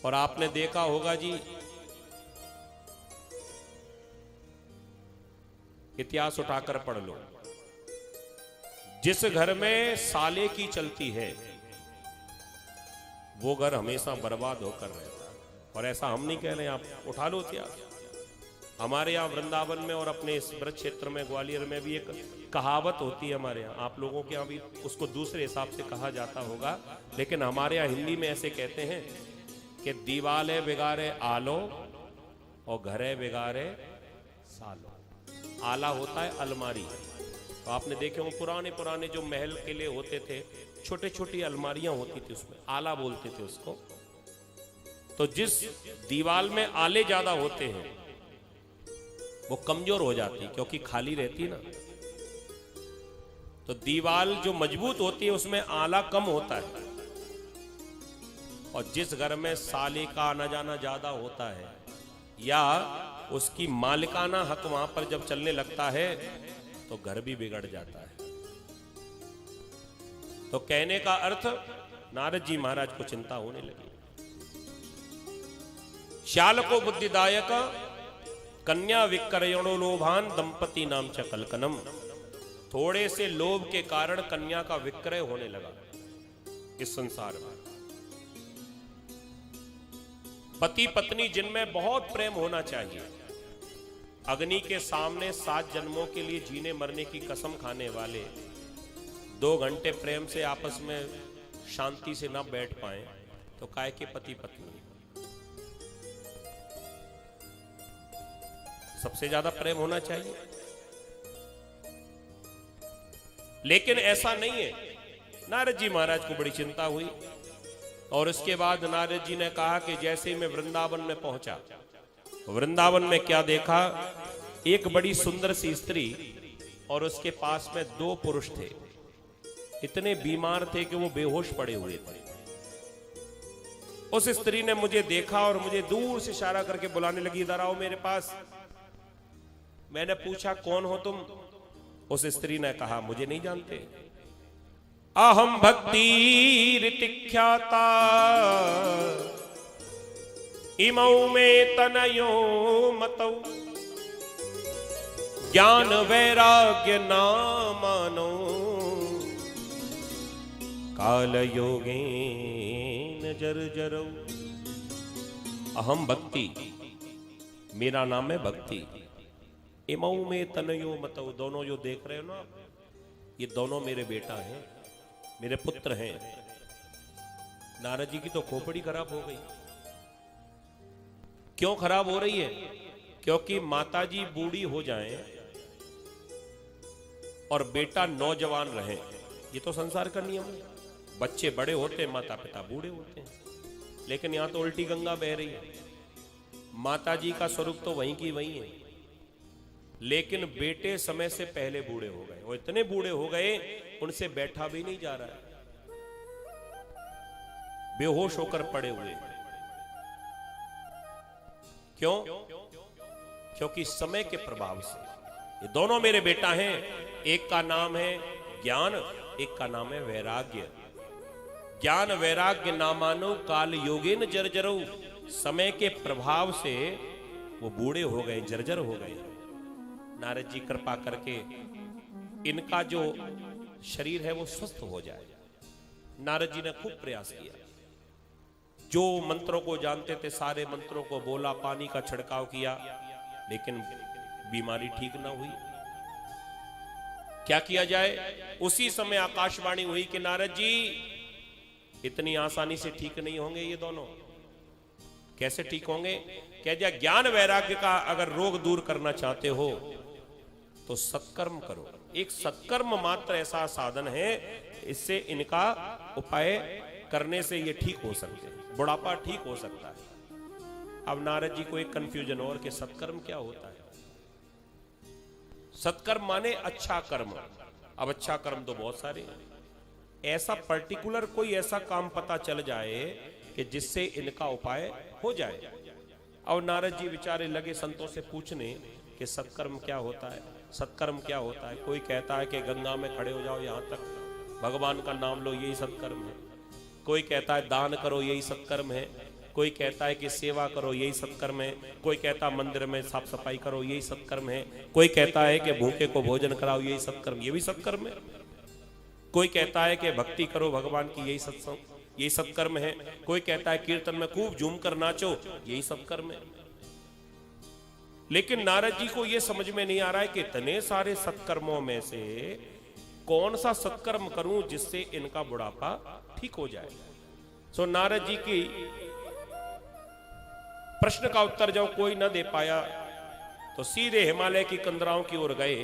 और आपने देखा होगा जी, इतिहास उठाकर पढ़ लो, जिस घर में साले की चलती है वो घर हमेशा बर्बाद होकर रहता है। और ऐसा हम नहीं कह रहे हैं, आप उठा लो इतिहास। हमारे यहाँ वृंदावन में और अपने इस ब्रज क्षेत्र में ग्वालियर में भी एक कहावत होती है हमारे यहाँ, आप लोगों के यहाँ भी उसको दूसरे हिसाब से कहा जाता होगा, लेकिन हमारे यहाँ हिंदी में ऐसे कहते हैं कि दीवाले बिगाड़े आलो और घरे बिगाड़े सालो। आला होता है अलमारी, तो आपने देखे हो पुराने पुराने जो महल के लिए होते थे, छोटे छोटी अलमारियां होती थी, उसमें आला बोलते थे उसको। तो जिस दीवाल में आले ज्यादा होते हैं वो कमजोर हो जाती, क्योंकि खाली रहती ना। तो दीवाल जो मजबूत होती है उसमें आला कम होता है। और जिस घर में साले का आना जाना ज्यादा होता है या उसकी मालिकाना हक वहां पर जब चलने लगता है तो घर भी बिगड़ जाता है। तो कहने का अर्थ, नारद जी महाराज को चिंता होने लगी। श्याल को बुद्धिदायक कन्या विक्रयणो लोभान दंपति नाम च कलकनम। थोड़े से लोभ के कारण कन्या का विक्रय होने लगा इस संसार में। पति पत्नी जिनमें बहुत प्रेम होना चाहिए, अग्नि के सामने 7 जन्मों के लिए जीने मरने की कसम खाने वाले 2 घंटे प्रेम से आपस में शांति से ना बैठ पाए तो काय के पति पत्नी। सबसे ज्यादा प्रेम होना चाहिए, लेकिन ऐसा नहीं है। नारद जी महाराज को बड़ी चिंता हुई और उसके बाद नारद जी ने कहा कि जैसे मैं वृंदावन में पहुंचा, वृंदावन में क्या देखा, एक बड़ी सुंदर सी स्त्री और उसके पास में 2 पुरुष थे। इतने बीमार थे कि वो बेहोश पड़े हुए थे। उस स्त्री ने मुझे देखा और मुझे दूर से इशारा करके बुलाने लगी, इधर आओ मेरे पास। मैंने पूछा कौन हो तुम? उस स्त्री ने कहा मुझे नहीं जानते। अहम भक्ति ऋतिख्याता इमौ में तनयो मतौ ज्ञान वैराग्य नामानो काल योगेन जर्जरौ। अहम भक्ति, मेरा नाम है भक्ति। इमौ में तनयो मतौ, दोनों जो देख रहे हो ना, ये दोनों मेरे बेटा हैं, मेरे पुत्र हैं। नारद जी की तो खोपड़ी खराब हो गई। क्यों खराब हो रही है? क्योंकि माताजी बूढ़ी हो जाएं और बेटा नौजवान रहे, ये तो संसार का नियम है। बच्चे बड़े होते हैं, माता पिता बूढ़े होते हैं। लेकिन यहां तो उल्टी गंगा बह रही है। माताजी का स्वरूप तो वहीं की वहीं है, लेकिन बेटे समय से पहले बूढ़े हो गए। वो इतने बूढ़े हो गए उनसे बैठा भी नहीं जा रहा है, बेहोश होकर पड़े हुए। क्यों? क्योंकि समय के प्रभाव से। ये दोनों मेरे बेटा हैं, एक का नाम है ज्ञान, एक का नाम है वैराग्य। ज्ञान वैराग्य नामानो काल योगेन जर्जरौ। समय के प्रभाव से वो बूढ़े हो गए, जर्जर हो गए। नारद जी कृपा करके इनका जो शरीर है वो स्वस्थ हो जाए। नारद जी ने खूब प्रयास किया, जो मंत्रों को जानते थे सारे मंत्रों को बोला, पानी का छिड़काव किया, लेकिन बीमारी ठीक ना हुई। क्या किया जाए? उसी समय आकाशवाणी हुई कि नारद जी इतनी आसानी से ठीक नहीं होंगे ये दोनों। कैसे ठीक होंगे? कह दिया ज्ञान वैराग्य का अगर रोग दूर करना चाहते हो तो सत्कर्म करो। एक सत्कर्म मात्र ऐसा साधन है, इससे इनका उपाय करने से ये ठीक हो सकते हैं, बुढ़ापा ठीक हो सकता है। अब नारद जी को एक कंफ्यूजन और कि सत्कर्म क्या होता है। सत्कर्म माने अच्छा कर्म। अब अच्छा कर्म तो बहुत सारे हैं, ऐसा पर्टिकुलर कोई ऐसा काम पता चल जाए कि जिससे इनका उपाय हो जाए। और नारद जी बेचारे लगे संतों से पूछने कि सत्कर्म क्या होता है, सत्कर्म क्या होता है। कोई कहता है कि गंगा में खड़े हो जाओ, यहां तक भगवान का नाम लो, यही सत्कर्म है। कोई कहता है दान करो, यही सत्कर्म है। कोई कहता है कि सेवा करो यही सत्कर्म है, कोई कहता है मंदिर में साफ सफाई करो यही सत्कर्म है, कोई कहता है कि भूखे को भोजन कराओ यही सत्कर्म, ये भी सत्कर्म है। कोई कहता है कि भक्ति करो भगवान की यही सत्संग यही सत्कर्म है, कोई कहता है कीर्तन में खूब झूम कर नाचो यही सत्कर्म है। लेकिन नारद जी को यह समझ में नहीं आ रहा है कि इतने सारे सत्कर्मों में से कौन सा सत्कर्म करूं जिससे इनका बुढ़ापा ठीक हो जाए। सो नारद जी की प्रश्न का उत्तर जब कोई न दे पाया तो सीधे हिमालय की कंदराओं की ओर गए।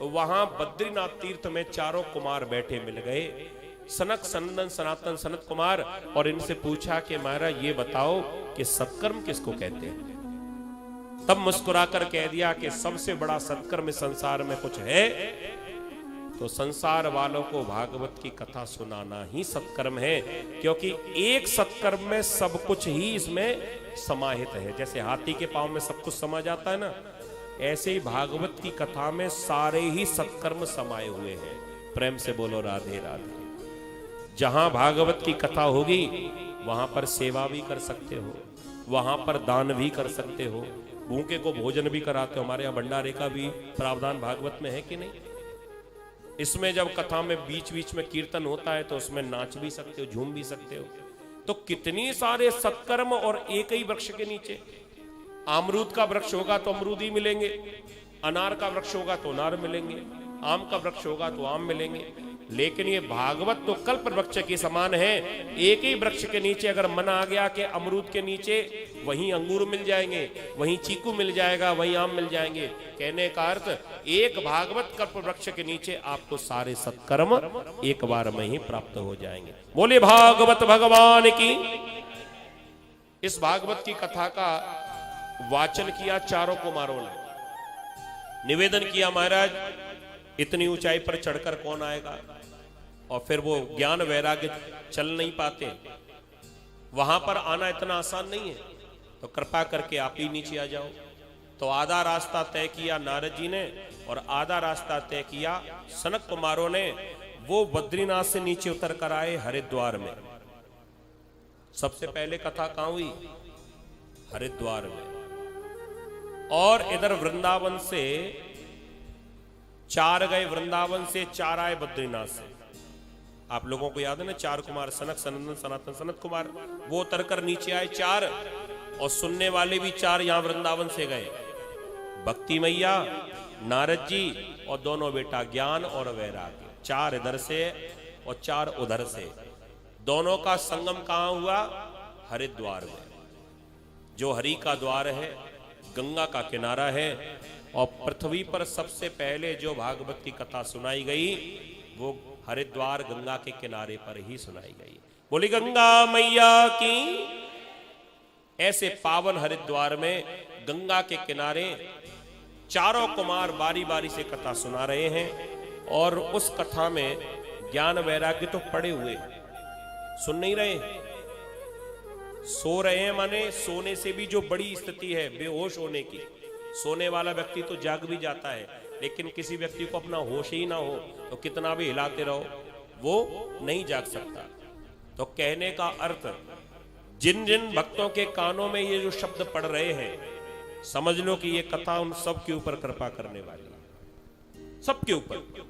वहां बद्रीनाथ तीर्थ में चारों कुमार बैठे मिल गए, सनक सनंदन सनातन सनत कुमार, और इनसे पूछा कि महाराज ये बताओ कि सत्कर्म किसको कहते हैं। तब मुस्कुराकर कह दिया कि सबसे बड़ा सत्कर्म संसार में कुछ है तो संसार वालों को भागवत की कथा सुनाना ही सत्कर्म है, क्योंकि एक सत्कर्म में सब कुछ ही इसमें समाहित है। जैसे हाथी के पांव में सब कुछ समा जाता है ना, ऐसे ही भागवत की कथा में सारे ही सत्कर्म समाये हुए हैं। प्रेम से बोलो राधे राधे। जहां भागवत की कथा होगी वहां पर सेवा भी कर सकते हो, वहां पर दान भी कर सकते हो, भूखे को भोजन भी कराते हो। हमारे यहाँ भंडारे का भी प्रावधान भागवत में है कि नहीं। इसमें जब कथा में बीच बीच में कीर्तन होता है तो उसमें नाच भी सकते हो, झूम भी सकते हो। तो कितनी सारे सत्कर्म और एक ही वृक्ष के नीचे। अमरूद का वृक्ष होगा तो अमरूद ही मिलेंगे, अनार का वृक्ष होगा तो अनार मिलेंगे, आम का वृक्ष होगा तो आम मिलेंगे। लेकिन ये भागवत तो कल्प वृक्ष के समान है। एक ही वृक्ष के नीचे अगर मन आ गया कि अमरूद के नीचे वहीं अंगूर मिल जाएंगे, वहीं चीकू मिल जाएगा, वहीं आम मिल जाएंगे। कहने का अर्थ एक भागवत कल्प वृक्ष के नीचे आपको सारे सत्कर्म एक बार में ही प्राप्त हो जाएंगे। बोले भागवत भगवान की। इस भागवत की कथा का वाचन किया चारों कुमारों ने, निवेदन किया महाराज इतनी ऊंचाई पर चढ़कर कौन आएगा, और फिर वो ज्ञान वैराग्य चल नहीं पाते, वहां पर आना इतना आसान नहीं है, तो कृपा करके आप ही नीचे आ जाओ। तो आधा रास्ता तय किया नारद जी ने और आधा रास्ता तय किया सनक कुमारों ने। वो बद्रीनाथ से नीचे उतर कर आए हरिद्वार में। सबसे पहले कथा कहां हुई? हरिद्वार में। और इधर वृंदावन से 4 गए, वृंदावन से 4 आए बद्रीनाथ से। आप लोगों को याद है ना, 4 कुमार सनक सनंदन सनातन सनत कुमार, वो उतर कर नीचे आए 4, और सुनने वाले भी 4 यहां वृंदावन से गए। भक्ति मैया, नारद जी और दोनों बेटा ज्ञान और वैराग्य, 4 इधर से और 4 उधर से। दोनों का संगम कहां हुआ? हरिद्वार में, जो हरि का द्वार है, गंगा का किनारा है। और पृथ्वी पर सबसे पहले जो भागवत की कथा सुनाई गई वो हरिद्वार गंगा के किनारे पर ही सुनाई गई। बोली गंगा मैया की। ऐसे पावन हरिद्वार में गंगा के किनारे चारों कुमार बारी बारी से कथा सुना रहे हैं, और उस कथा में ज्ञान वैराग्य तो पड़े हुए, सुन नहीं रहे, सो रहे हैं। माने सोने से भी जो बड़ी स्थिति है बेहोश होने की। सोने वाला व्यक्ति तो जाग भी जाता है, लेकिन किसी व्यक्ति को अपना होश ही ना हो तो कितना भी हिलाते रहो वो नहीं जाग सकता। तो कहने का अर्थ, जिन जिन भक्तों के कानों में ये जो शब्द पड़ रहे हैं, समझ लो कि ये कथा उन सब के ऊपर कृपा करने वाली है, सबके ऊपर।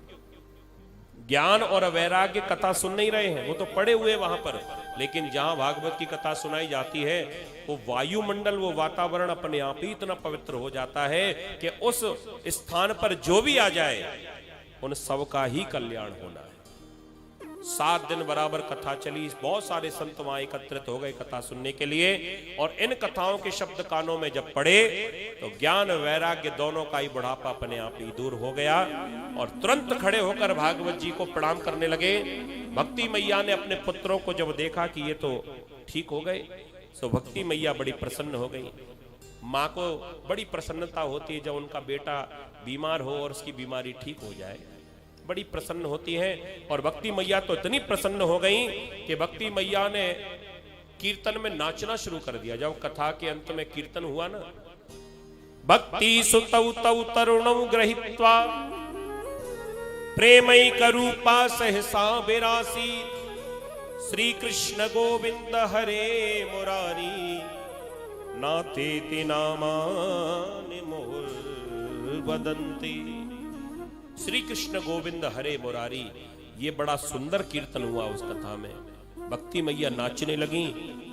ज्ञान और वैराग्य कथा सुन नहीं रहे हैं, वो तो पड़े हुए वहां पर, लेकिन जहां भागवत की कथा सुनाई जाती है वो वायुमंडल, वो वातावरण अपने आप ही इतना पवित्र हो जाता है कि उस स्थान पर जो भी आ जाए उन सब का ही कल्याण होना है। 7 दिन बराबर कथा चली। बहुत सारे संत वहां एकत्रित हो गए कथा सुनने के लिए, और इन कथाओं के शब्द कानों में जब पड़े तो ज्ञान वैराग्य दोनों का ही बुढ़ापा अपने आप ही दूर हो गया, और तुरंत खड़े होकर भागवत जी को प्रणाम करने लगे। भक्ति मैया ने अपने पुत्रों को जब देखा कि ये तो ठीक हो गए, तो भक्ति मैया बड़ी प्रसन्न हो गई। माँ को बड़ी प्रसन्नता होती है जब उनका बेटा बीमार हो और उसकी बीमारी ठीक हो जाए, बड़ी प्रसन्न होती है। और भक्ति मैया तो इतनी प्रसन्न हो गई कि भक्ति मैया ने कीर्तन में नाचना शुरू कर दिया। जब कथा के अंत में कीर्तन हुआ ना, भक्ति सुतौ तौ तरुणौ ग्रहीत्वा प्रेमैक रूपा सहसा विरासी श्री कृष्ण गोविंद हरे मुरारी नातेति नामानि मुहुर्वदन्ति। श्री कृष्ण गोविंद हरे मुरारी, ये बड़ा सुंदर कीर्तन हुआ उस कथा में। भक्ति मैया नाचने लगी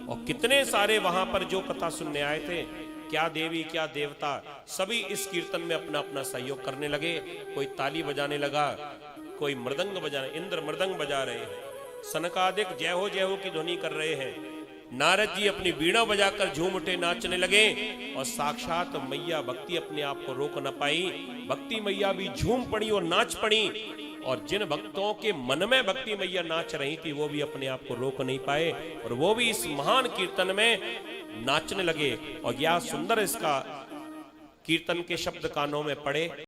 और कितने सारे वहां पर जो कथा सुनने आए थे, क्या देवी क्या देवता, सभी इस कीर्तन में अपना अपना सहयोग करने लगे। कोई ताली बजाने लगा, कोई मृदंग बजाने, इंद्र मृदंग बजा रहे हैं, सनकादिक जय हो की ध्वनि कर रहे हैं, नारद जी अपनी बीड़ा बजाकर झूम उठे, नाचने लगे। और साक्षात मैया भक्ति अपने आप को रोक न पाई, भक्ति मैया भी झूम पड़ी और नाच पड़ी। और जिन भक्तों के मन में भक्ति मैया नाच रही थी, वो भी अपने आप को रोक नहीं पाए और वो भी इस महान कीर्तन में नाचने लगे। और यह सुंदर इसका कीर्तन के शब्द कानों में पड़े।